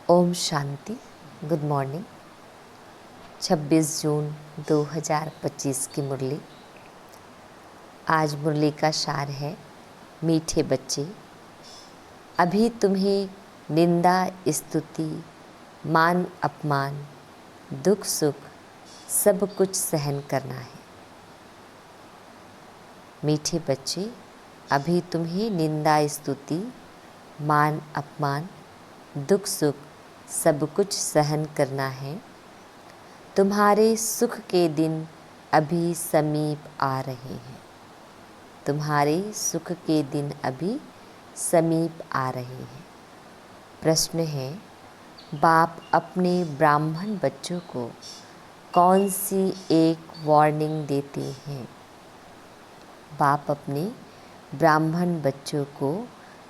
Om Shanti. Good morning. 26 जून 2025 की मुरली। आज मुरली का सार है, मीठे बच्चे, अभी तुम्हें निंदा स्तुति मान अपमान दुख सुख सब कुछ सहन करना है। मीठे बच्चे, अभी तुम्हें निंदा स्तुति मान अपमान दुख सुख सब कुछ सहन करना है। तुम्हारे सुख के दिन अभी समीप आ रहे हैं। तुम्हारे सुख के दिन अभी समीप आ रहे हैं। प्रश्न है, बाप अपने ब्राह्मण बच्चों को कौन सी एक वार्निंग देते हैं? बाप अपने ब्राह्मण बच्चों को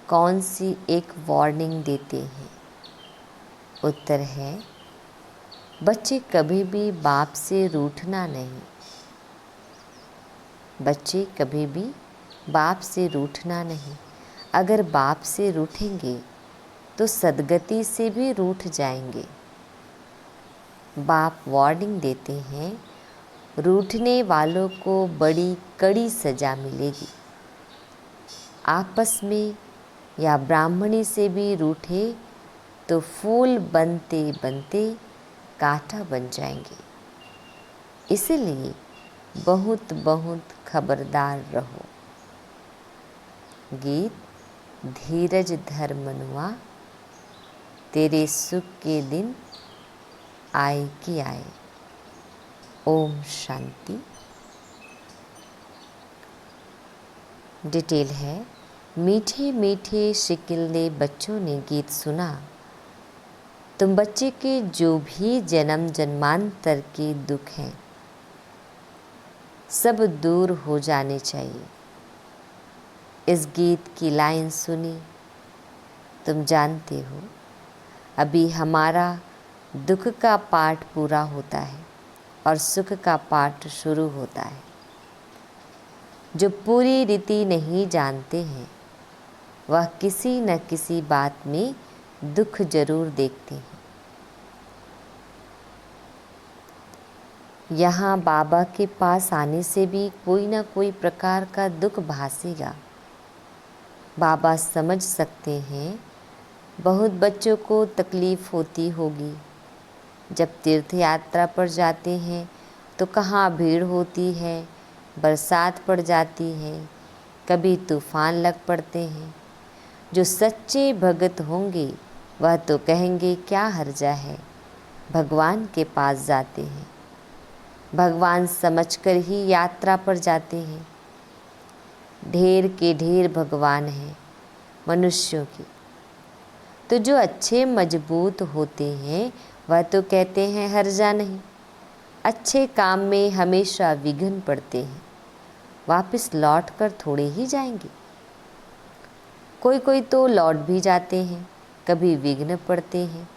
कौन सी एक वार्निंग देते हैं? उत्तर है, बच्चे कभी भी बाप से रूठना नहीं। बच्चे कभी भी बाप से रूठना नहीं। अगर बाप से रूठेंगे तो सद्गति से भी रूठ जाएंगे। बाप वार्निंग देते हैं, रूठने वालों को बड़ी कड़ी सजा मिलेगी। आपस में या ब्राह्मणी से भी रूठे तो फूल बनते बनते कांटा बन जाएंगे। इसलिए बहुत बहुत खबरदार रहो। गीत। धीरज धर मनुआ, तेरे सुख के दिन आए कि आए। ओम शांति। डिटेल है, मीठे मीठे शिकिलदे बच्चों ने गीत सुना। तुम बच्चे के जो भी जन्म जन्मांतर के दुख हैं सब दूर हो जाने चाहिए। इस गीत की लाइन सुनी। तुम जानते हो, अभी हमारा दुख का पाठ पूरा होता है और सुख का पाठ शुरू होता है। जो पूरी रीति नहीं जानते हैं वह किसी न किसी बात में दुख जरूर देखते हैं। यहाँ बाबा के पास आने से भी कोई ना कोई प्रकार का दुख भासेगा। बाबा समझ सकते हैं, बहुत बच्चों को तकलीफ़ होती होगी। जब तीर्थ यात्रा पर जाते हैं तो कहाँ भीड़ होती है, बरसात पड़ जाती है, कभी तूफ़ान लग पड़ते हैं। जो सच्चे भगत होंगे वह तो कहेंगे क्या हर्जा है, भगवान के पास जाते हैं। भगवान समझकर ही यात्रा पर जाते हैं। ढेर के ढेर भगवान हैं मनुष्यों के। तो जो अच्छे मजबूत होते हैं वह तो कहते हैं हर्जा नहीं। अच्छे काम में हमेशा विघ्न पड़ते हैं, वापस लौट कर थोड़े ही जाएंगे। कोई कोई तो लौट भी जाते हैं, कभी विघ्न पड़ते हैं,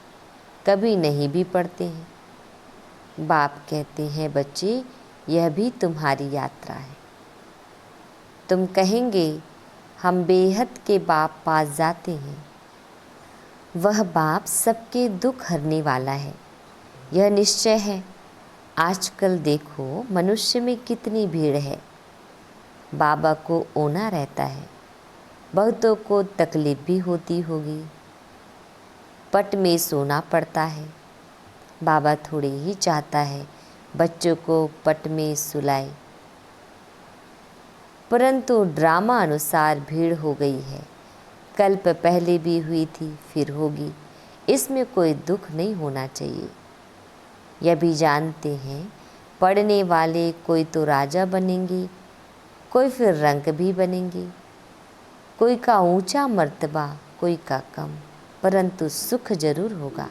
कभी नहीं भी पड़ते हैं। बाप कहते हैं, बच्चे यह भी तुम्हारी यात्रा है। तुम कहेंगे हम बेहद के बाप पास जाते हैं। वह बाप सबके दुख हरने वाला है, यह निश्चय है। आजकल देखो मनुष्य में कितनी भीड़ है। बाबा को ओना रहता है, बहुतों को तकलीफ भी होती होगी। पट में सोना पड़ता है। बाबा थोड़े ही चाहता है बच्चों को पट में सुलाए, परंतु ड्रामा अनुसार भीड़ हो गई है। कल्प पहले भी हुई थी, फिर होगी। इसमें कोई दुख नहीं होना चाहिए। यह भी जानते हैं, पढ़ने वाले कोई तो राजा बनेंगे, कोई फिर रंक भी बनेंगे। कोई का ऊंचा मर्तबा, कोई का कम, परंतु सुख जरूर होगा।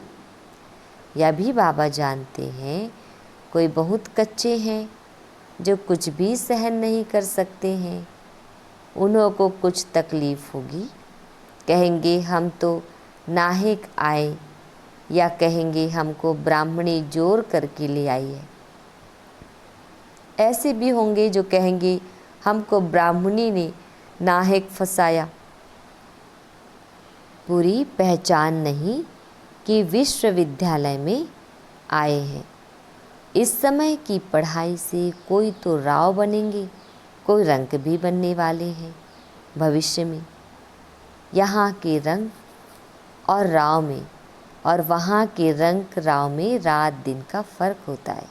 यह भी बाबा जानते हैं, कोई बहुत कच्चे हैं जो कुछ भी सहन नहीं कर सकते हैं। उन्हों को कुछ तकलीफ होगी, कहेंगे हम तो नाहिक आए, या कहेंगे हमको ब्राह्मणी जोर करके ले आई है। ऐसे भी होंगे जो कहेंगे हमको ब्राह्मणी ने नाहिक फंसाया। पूरी पहचान नहीं कि विश्वविद्यालय में आए हैं। इस समय की पढ़ाई से कोई तो राव बनेंगे, कोई रंक भी बनने वाले हैं भविष्य में। यहाँ के रंग और राव में और वहाँ के रंग राव में रात दिन का फ़र्क होता है।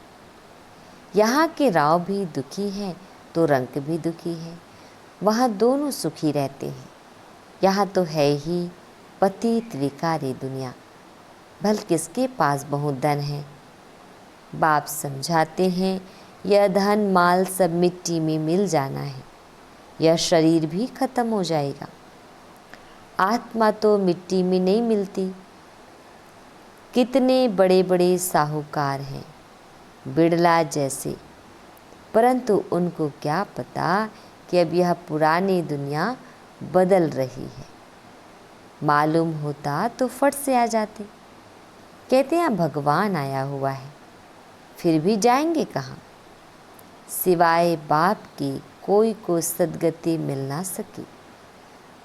यहाँ के राव भी दुखी हैं तो रंक भी दुखी है, वहाँ दोनों सुखी रहते हैं। यहाँ तो है ही पतित विकारी दुनिया, भल किसके पास बहुत धन है। बाप समझाते हैं यह धन माल सब मिट्टी में मिल जाना है, यह शरीर भी खत्म हो जाएगा। आत्मा तो मिट्टी में नहीं मिलती। कितने बड़े बड़े साहूकार हैं बिड़ला जैसे, परंतु उनको क्या पता कि अब यह पुरानी दुनिया बदल रही है। मालूम होता तो फट से आ जाते। कहते हैं भगवान आया हुआ है, फिर भी जाएंगे कहाँ। सिवाय बाप की कोई को सद्गति मिल ना सकी।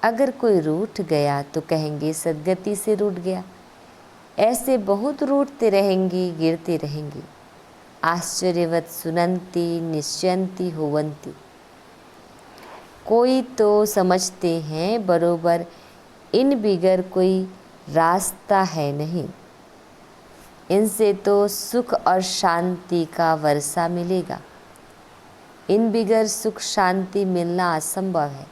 अगर कोई रूठ गया तो कहेंगे सद्गति से रूठ गया। ऐसे बहुत रूठते रहेंगे, गिरते रहेंगे। आश्चर्यवत सुनंती निश्चयंती होवंती। कोई तो समझते हैं बरोबर इन बिगर कोई रास्ता है नहीं, इनसे तो सुख और शांति का वर्षा मिलेगा। इन बिगर सुख शांति मिलना असंभव है।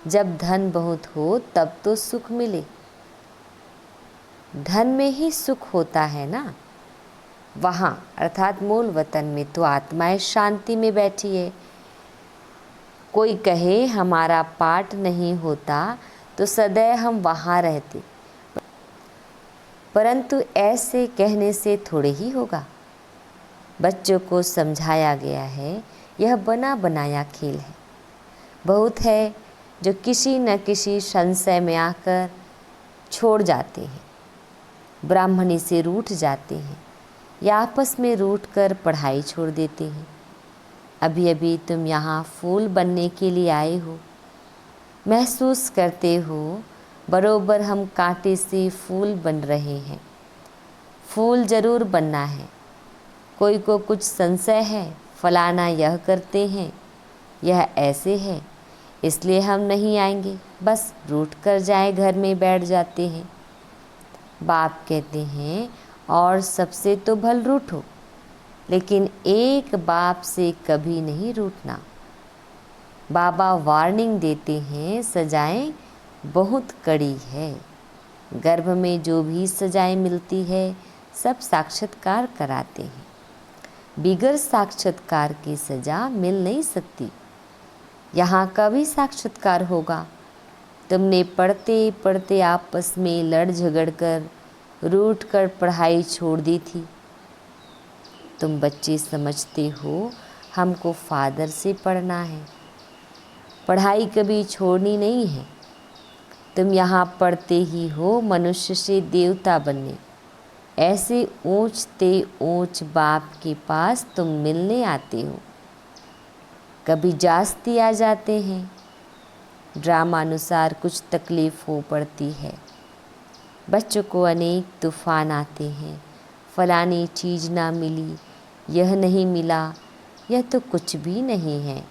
जब धन बहुत हो तब तो सुख मिले। धन में ही सुख होता है ना। वहाँ अर्थात मूल वतन में तो आत्माएं शांति में बैठी है। कोई कहे हमारा पाठ नहीं होता तो सदैव हम वहाँ रहते, परंतु ऐसे कहने से थोड़े ही होगा। बच्चों को समझाया गया है यह बना बनाया खेल है। बहुत है जो किसी न किसी संशय में आकर छोड़ जाते हैं, ब्राह्मणी से रूठ जाते हैं या आपस में रूठ कर पढ़ाई छोड़ देते हैं। अभी अभी तुम यहाँ फूल बनने के लिए आए हो, महसूस करते हो बरोबर हम कांटे से फूल बन रहे हैं। फूल जरूर बनना है। कोई को कुछ संशय है, फलाना यह करते हैं, यह ऐसे है, इसलिए हम नहीं आएंगे, बस रूठ कर जाए घर में बैठ जाते हैं। बाप कहते हैं और सबसे तो भल रूठो, लेकिन एक बाप से कभी नहीं रूठना। बाबा वार्निंग देते हैं सजाएं बहुत कड़ी है। गर्भ में जो भी सजाएं मिलती है सब साक्षात्कार कराते हैं। बिगर साक्षात्कार की सजा मिल नहीं सकती। यहाँ का भी साक्षात्कार होगा। तुमने पढ़ते पढ़ते आपस में लड़ झगड़ कर रूठ कर पढ़ाई छोड़ दी थी। तुम बच्चे समझते हो हमको फादर से पढ़ना है, पढ़ाई कभी छोड़नी नहीं है। तुम यहाँ पढ़ते ही हो मनुष्य से देवता बनने। ऐसे ऊंचते ऊंच बाप के पास तुम मिलने आते हो। कभी जास्ती आ जाते हैं, ड्रामानुसार कुछ तकलीफ़ हो पड़ती है। बच्चों को अनेक तूफ़ान आते हैं, फलानी चीज़ ना मिली, यह नहीं मिला, यह तो कुछ भी नहीं है।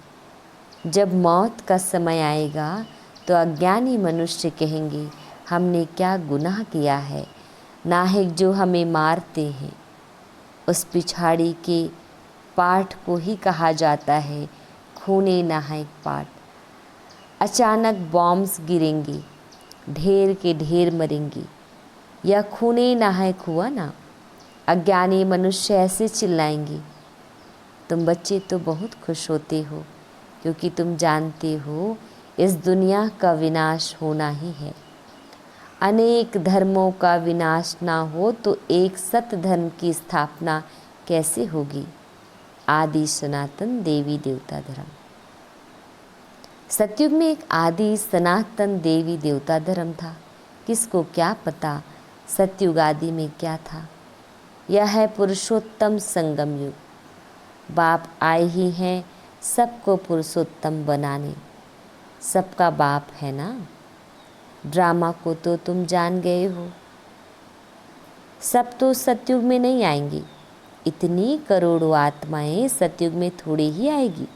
जब मौत का समय आएगा तो अज्ञानी मनुष्य कहेंगे हमने क्या गुनाह किया है, नाहिक जो हमें मारते हैं। उस पिछाड़ी के पाठ को ही कहा जाता है खूने नाहक पाठ। अचानक बॉम्ब्स गिरेंगे, ढेर के ढेर मरेंगे, यह खूने नाहक हुआ ना। अज्ञानी मनुष्य ऐसे चिल्लाएंगे। तुम बच्चे तो बहुत खुश होते हो क्योंकि तुम जानते हो इस दुनिया का विनाश होना ही है। अनेक धर्मों का विनाश ना हो तो एक सत्य धर्म की स्थापना कैसे होगी। आदि सनातन देवी देवता धर्म। सतयुग में एक आदि सनातन देवी देवता धर्म था। किसको क्या पता सतयुग आदि में क्या था। यह है पुरुषोत्तम संगम युग। बाप आए ही हैं सबको पुरुषोत्तम बनाने। सबका बाप है ना। ड्रामा को तो तुम जान गए हो। सब तो सतयुग में नहीं आएंगी, इतनी करोड़ों आत्माएं सतयुग में थोड़ी ही आएगी।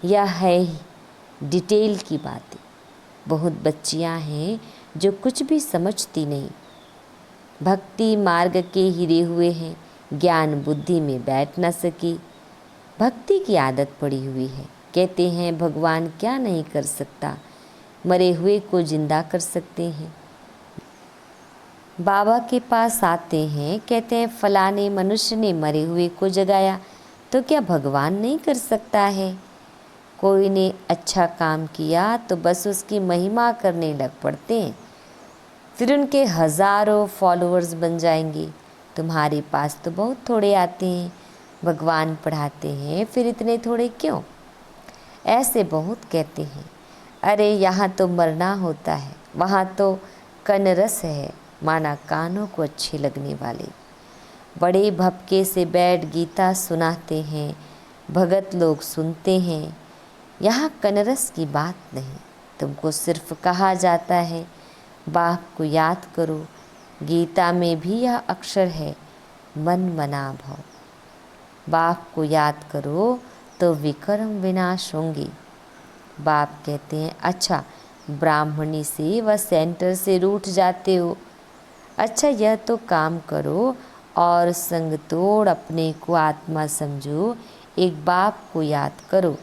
यह है डिटेल की बातें। बहुत बच्चियां हैं जो कुछ भी समझती नहीं, भक्ति मार्ग के हिरे हुए हैं, ज्ञान बुद्धि में बैठ न सकी, भक्ति की आदत पड़ी हुई है। कहते हैं भगवान क्या नहीं कर सकता, मरे हुए को जिंदा कर सकते हैं। बाबा के पास आते हैं, कहते हैं फलाने मनुष्य ने मरे हुए को जगाया, तो क्या भगवान नहीं कर सकता है? कोई ने अच्छा काम किया तो बस उसकी महिमा करने लग पड़ते हैं, फिर उनके हज़ारों फॉलोअर्स बन जाएंगे। तुम्हारे पास तो बहुत थोड़े आते हैं, भगवान पढ़ाते हैं, फिर इतने थोड़े क्यों? ऐसे बहुत कहते हैं। अरे यहाँ तो मरना होता है, वहाँ तो कनरस है, माना कानों को अच्छे लगने वाले। बड़े भपके से बैठ गीता सुनाते हैं, भगत लोग सुनते हैं। यहाँ कनरस की बात नहीं, तुमको सिर्फ कहा जाता है बाप को याद करो। गीता में भी यह अक्षर है, मन मना भव। बाप को याद करो तो विक्रम विनाश होंगे। बाप कहते हैं अच्छा ब्राह्मणी से व सेंटर से रूठ जाते हो, अच्छा यह तो काम करो और संग तोड़ अपने को आत्मा समझो, एक बाप को याद करो।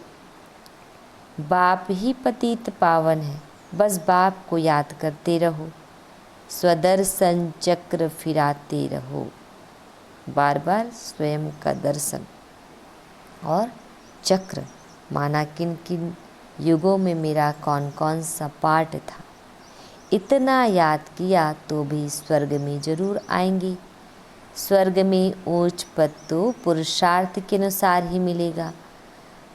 बाप ही पतित पावन है, बस बाप को याद करते रहो, स्वदर्शन चक्र फिराते रहो। बार बार स्वयं का दर्शन और चक्र, माना किन किन युगों में मेरा कौन कौन सा पार्ट था, इतना याद किया तो भी स्वर्ग में जरूर आएंगी। स्वर्ग में ऊंच पद तो पुरुषार्थ के अनुसार ही मिलेगा।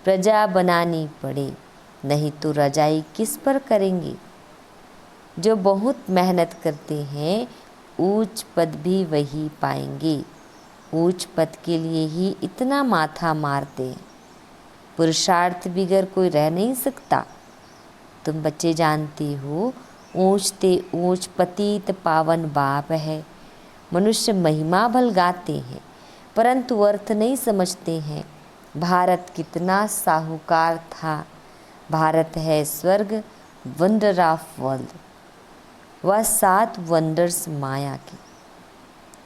प्रजा बनानी पड़े, नहीं तो रजाई किस पर करेंगे। जो बहुत मेहनत करते हैं ऊंच पद भी वही पाएंगे। ऊंच पद के लिए ही इतना माथा मारते हैं, पुरुषार्थ बिगर कोई रह नहीं सकता। तुम बच्चे जानते हो ऊंचते ऊंच पतित पावन बाप है। मनुष्य महिमा भल गाते हैं परंतु अर्थ नहीं समझते हैं। भारत कितना साहूकार था, भारत है स्वर्ग, वंडर ऑफ वर्ल्ड, वह 7 वंडर्स माया की।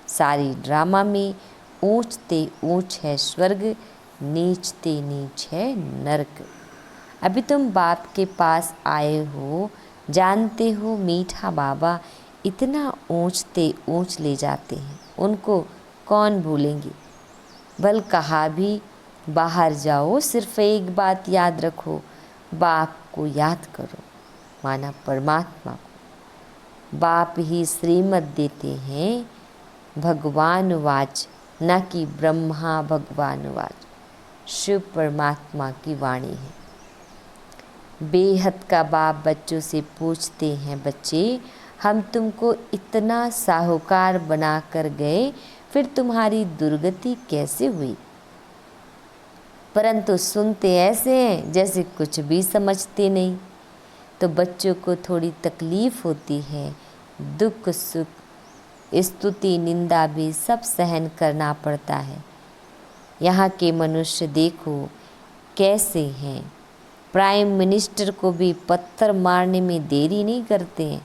सारी ड्रामा में ऊंचते ऊंच है स्वर्ग, नीचते नीच है नरक। अभी तुम बाप के पास आए हो, जानते हो मीठा बाबा इतना ऊंचते ऊंच ले जाते हैं, उनको कौन भूलेंगे। बल कहा भी बाहर जाओ, सिर्फ एक बात याद रखो, बाप को याद करो, माना परमात्मा को। बाप ही श्रीमत देते हैं, भगवान वाच, न कि ब्रह्मा भगवान वाच। शिव परमात्मा की वाणी है। बेहद का बाप बच्चों से पूछते हैं, बच्चे हम तुमको इतना साहूकार बना कर गए, फिर तुम्हारी दुर्गति कैसे हुई? परंतु सुनते ऐसे हैं जैसे कुछ भी समझते नहीं। तो बच्चों को थोड़ी तकलीफ होती है, दुख सुख स्तुति निंदा भी सब सहन करना पड़ता है। यहाँ के मनुष्य देखो कैसे हैं, प्राइम मिनिस्टर को भी पत्थर मारने में देरी नहीं करते हैं।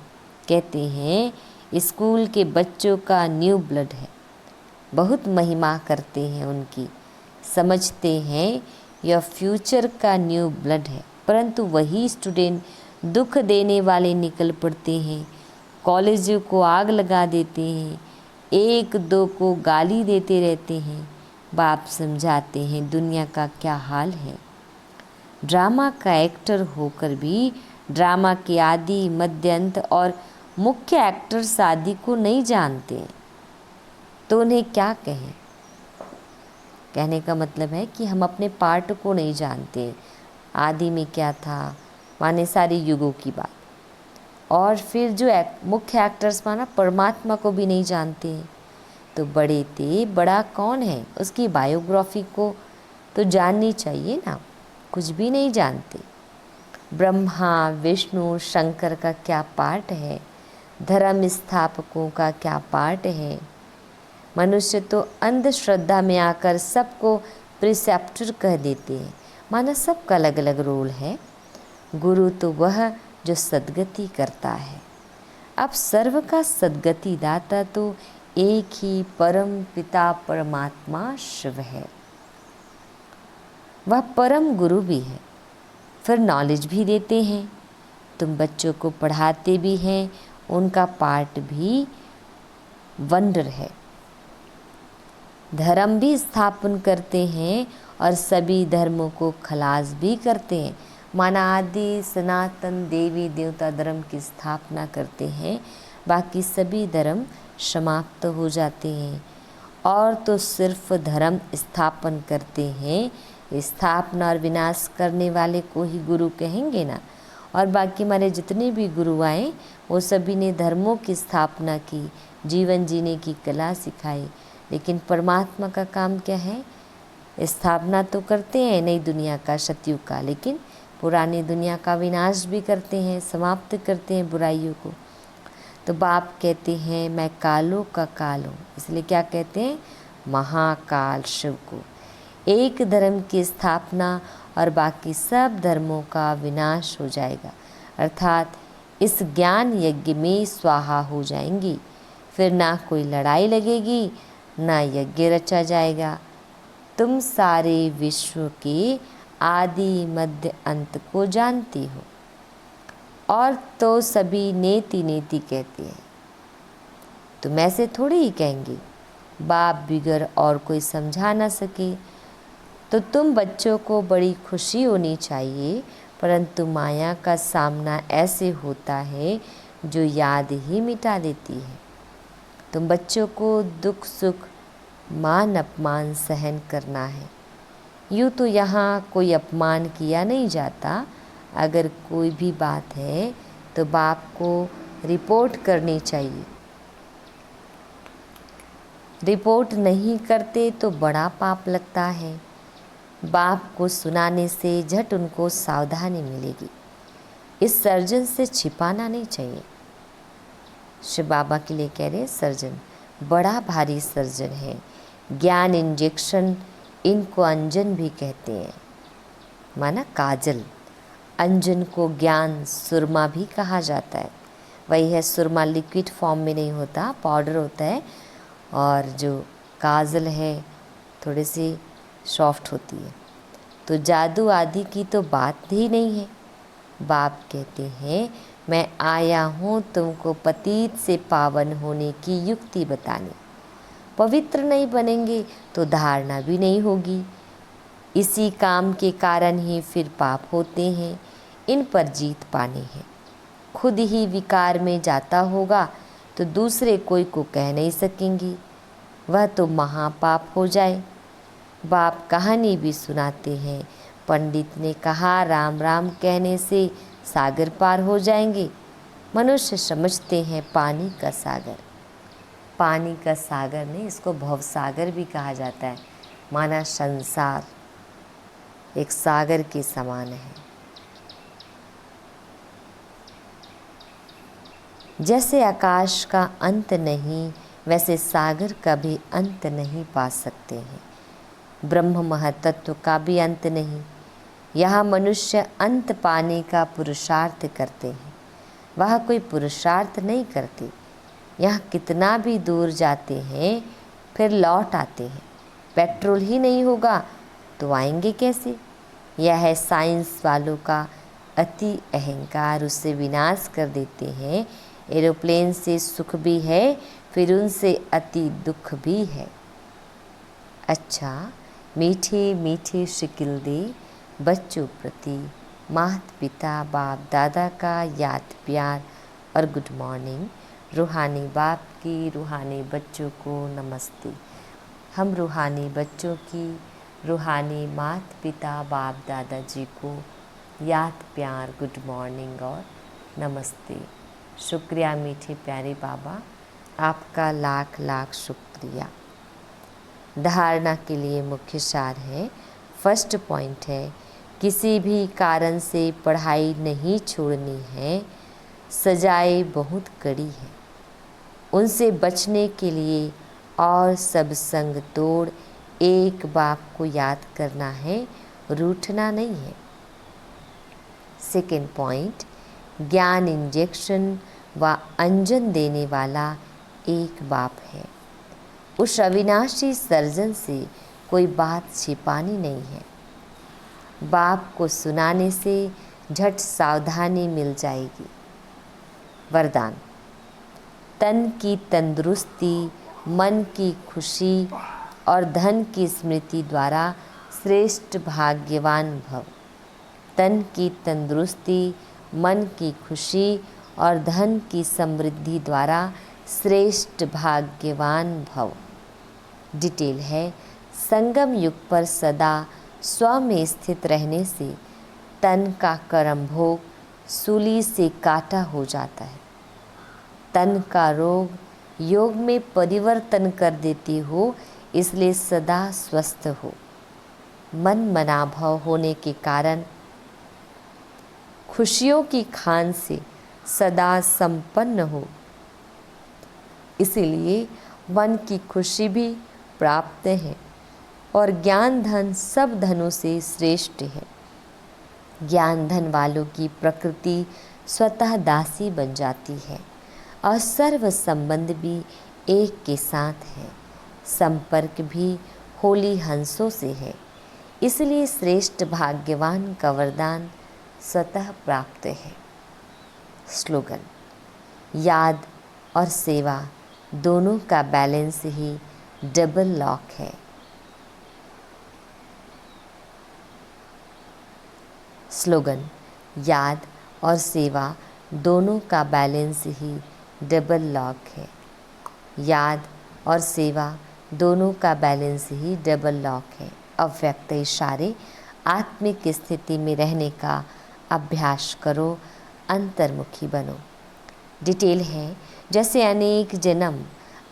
कहते हैं स्कूल के बच्चों का न्यू ब्लड है, बहुत महिमा करते हैं उनकी, समझते हैं यह फ्यूचर का न्यू ब्लड है। परंतु वही स्टूडेंट दुख देने वाले निकल पड़ते हैं, कॉलेजों को आग लगा देते हैं, एक दो को गाली देते रहते हैं। बाप समझाते हैं दुनिया का क्या हाल है। ड्रामा का एक्टर होकर भी ड्रामा के आदि मध्य अंत और मुख्य एक्टर्स आदि को नहीं जानते हैं, तो उन्हें क्या कहें। कहने का मतलब है कि हम अपने पार्ट को नहीं जानते। आदि में क्या था, माने सारे युगों की बात, और फिर जो मुख्य एक्टर्स माना परमात्मा को भी नहीं जानते हैं। तो बड़े थे, बड़ा कौन है, उसकी बायोग्राफी को तो जाननी चाहिए ना, कुछ भी नहीं जानते। ब्रह्मा विष्णु शंकर का क्या पार्ट है, धर्म स्थापकों का क्या पार्ट है, मनुष्य तो अंधश्रद्धा में आकर सबको प्रिसेप्टर कह देते हैं, माना सबका अलग अलग रोल है। गुरु तो वह जो सद्गति करता है। अब सर्व का सद्गति दाता तो एक ही परम पिता परमात्मा शिव है। वह परम गुरु भी है, फिर नॉलेज भी देते हैं। तुम बच्चों को पढ़ाते भी हैं, उनका पार्ट भी वंडर है। धर्म भी स्थापन करते हैं और सभी धर्मों को खलास भी करते हैं, माना आदि सनातन देवी देवता धर्म की स्थापना करते हैं, बाकी सभी धर्म समाप्त हो जाते हैं। और तो सिर्फ धर्म स्थापन करते हैं, स्थापना और विनाश करने वाले को ही गुरु कहेंगे ना। और बाकी हमारे जितने भी गुरु आए वो सभी ने धर्मों की स्थापना की, जीवन जीने की कला सिखाई, लेकिन परमात्मा का काम क्या है? स्थापना तो करते हैं नई दुनिया का, सतयुग का, लेकिन पुरानी दुनिया का विनाश भी करते हैं, समाप्त करते हैं बुराइयों को। तो बाप कहते हैं मैं कालों का काल हूँ, इसलिए क्या कहते हैं? महाकाल शिव को। एक धर्म की स्थापना और बाकी सब धर्मों का विनाश हो जाएगा, अर्थात इस ज्ञान यज्ञ में स्वाहा हो जाएंगी। फिर ना कोई लड़ाई लगेगी, ना यज्ञ रचा जाएगा। तुम सारे विश्व के आदि मध्य अंत को जानती हो। और तो सभी नेति नेति कहते हैं, तुम ऐसे थोड़ी ही कहेंगे। बाप बिगर और कोई समझा ना सके तो तुम बच्चों को बड़ी खुशी होनी चाहिए, परंतु माया का सामना ऐसे होता है जो याद ही मिटा देती है। तुम बच्चों को दुख सुख मान अपमान सहन करना है। यूँ तो यहाँ कोई अपमान किया नहीं जाता। अगर कोई भी बात है तो बाप को रिपोर्ट करनी चाहिए। रिपोर्ट नहीं करते तो बड़ा पाप लगता है। बाप को सुनाने से झट उनको सावधानी मिलेगी। इस सर्जन से छिपाना नहीं चाहिए। शिव बाबा के लिए कह रहे सर्जन बड़ा भारी सर्जन है। ज्ञान इंजेक्शन, इनको अंजन भी कहते हैं, माना काजल। अंजन को ज्ञान सुरमा भी कहा जाता है। वही है, सुरमा लिक्विड फॉर्म में नहीं होता, पाउडर होता है, और जो काजल है थोड़ी सी सॉफ्ट होती है। तो जादू आदि की तो बात ही नहीं है। बाप कहते हैं मैं आया हूँ तुमको पतित से पावन होने की युक्ति बताने। पवित्र नहीं बनेंगे तो धारणा भी नहीं होगी। इसी काम के कारण ही फिर पाप होते हैं। इन पर जीत पानी है। खुद ही विकार में जाता होगा तो दूसरे कोई को कह नहीं सकेंगी, वह तो महापाप हो जाए। बाप कहानी भी सुनाते हैं। पंडित ने कहा राम राम कहने से सागर पार हो जाएंगे। मनुष्य समझते हैं पानी का सागर। पानी का सागर नहीं, इसको भवसागर भी कहा जाता है, माना संसार एक सागर के समान है। जैसे आकाश का अंत नहीं, वैसे सागर का भी अंत नहीं पा सकते हैं। ब्रह्म महतत्व का भी अंत नहीं। यहाँ मनुष्य अंत पाने का पुरुषार्थ करते हैं, वह कोई पुरुषार्थ नहीं करते। यहाँ कितना भी दूर जाते हैं फिर लौट आते हैं। पेट्रोल ही नहीं होगा तो आएंगे कैसे? यह है साइंस वालों का अति अहंकार, उससे विनाश कर देते हैं। एरोप्लेन से सुख भी है, फिर उनसे अति दुख भी है। अच्छा, मीठे मीठे शिकिल दे बच्चों प्रति माता पिता बाप दादा का याद प्यार और गुड मॉर्निंग। रूहानी बाप की रूहानी बच्चों को नमस्ते। हम रूहानी बच्चों की रूहानी माता पिता बाप दादा जी को याद प्यार गुड मॉर्निंग और नमस्ते। शुक्रिया मीठे प्यारे बाबा, आपका लाख लाख शुक्रिया। धारणा के लिए मुख्य सार है, फर्स्ट पॉइंट है किसी भी कारण से पढ़ाई नहीं छोड़नी है। सजाएं बहुत कड़ी है, उनसे बचने के लिए और सब संग तोड़ एक बाप को याद करना है, रूठना नहीं है। सेकेंड पॉइंट, ज्ञान इंजेक्शन व अंजन देने वाला एक बाप है। उस अविनाशी सर्जन से कोई बात छिपानी नहीं है। बाप को सुनाने से झट सावधानी मिल जाएगी। वरदान, तन की तंदुरुस्ती, मन की खुशी और धन की स्मृति द्वारा श्रेष्ठ भाग्यवान भव। तन की तंदुरुस्ती, मन की खुशी और धन की समृद्धि द्वारा श्रेष्ठ भाग्यवान भव। डिटेल है, संगम युग पर सदा स्व में स्थित रहने से तन का कर्म भोग सूली से काटा हो जाता है। तन का रोग योग में परिवर्तन कर देती हो, इसलिए सदा स्वस्थ हो। मन मनाभव होने के कारण खुशियों की खान से सदा संपन्न हो, इसीलिए मन की खुशी भी प्राप्त है और ज्ञान धन सब धनों से श्रेष्ठ है। ज्ञान धन वालों की प्रकृति स्वतः दासी बन जाती है और सर्व संबंध भी एक के साथ है। संपर्क भी होली हंसों से है, इसलिए श्रेष्ठ भाग्यवान का वरदान स्वतः प्राप्त है। स्लोगन, याद और सेवा दोनों का बैलेंस ही डबल लॉक है। स्लोगन, याद और सेवा दोनों का बैलेंस ही डबल लॉक है। याद और सेवा दोनों का बैलेंस ही डबल लॉक है। अव्यक्त इशारे आत्मिक स्थिति में रहने का अभ्यास करो, अंतर्मुखी बनो। डिटेल है, जैसे अनेक जन्म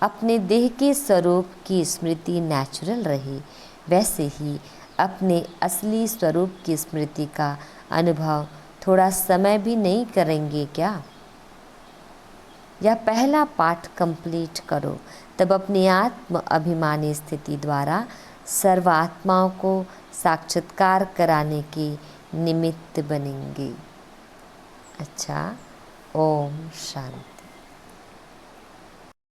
अपने देह के स्वरूप की स्मृति नेचुरल रही, वैसे ही अपने असली स्वरूप की स्मृति का अनुभव थोड़ा समय भी नहीं करेंगे क्या? या पहला पाठ कंप्लीट करो, तब अपनी आत्म अभिमानी स्थिति द्वारा सर्वात्माओं को साक्षात्कार कराने के निमित्त बनेंगे। अच्छा, ओम शांति।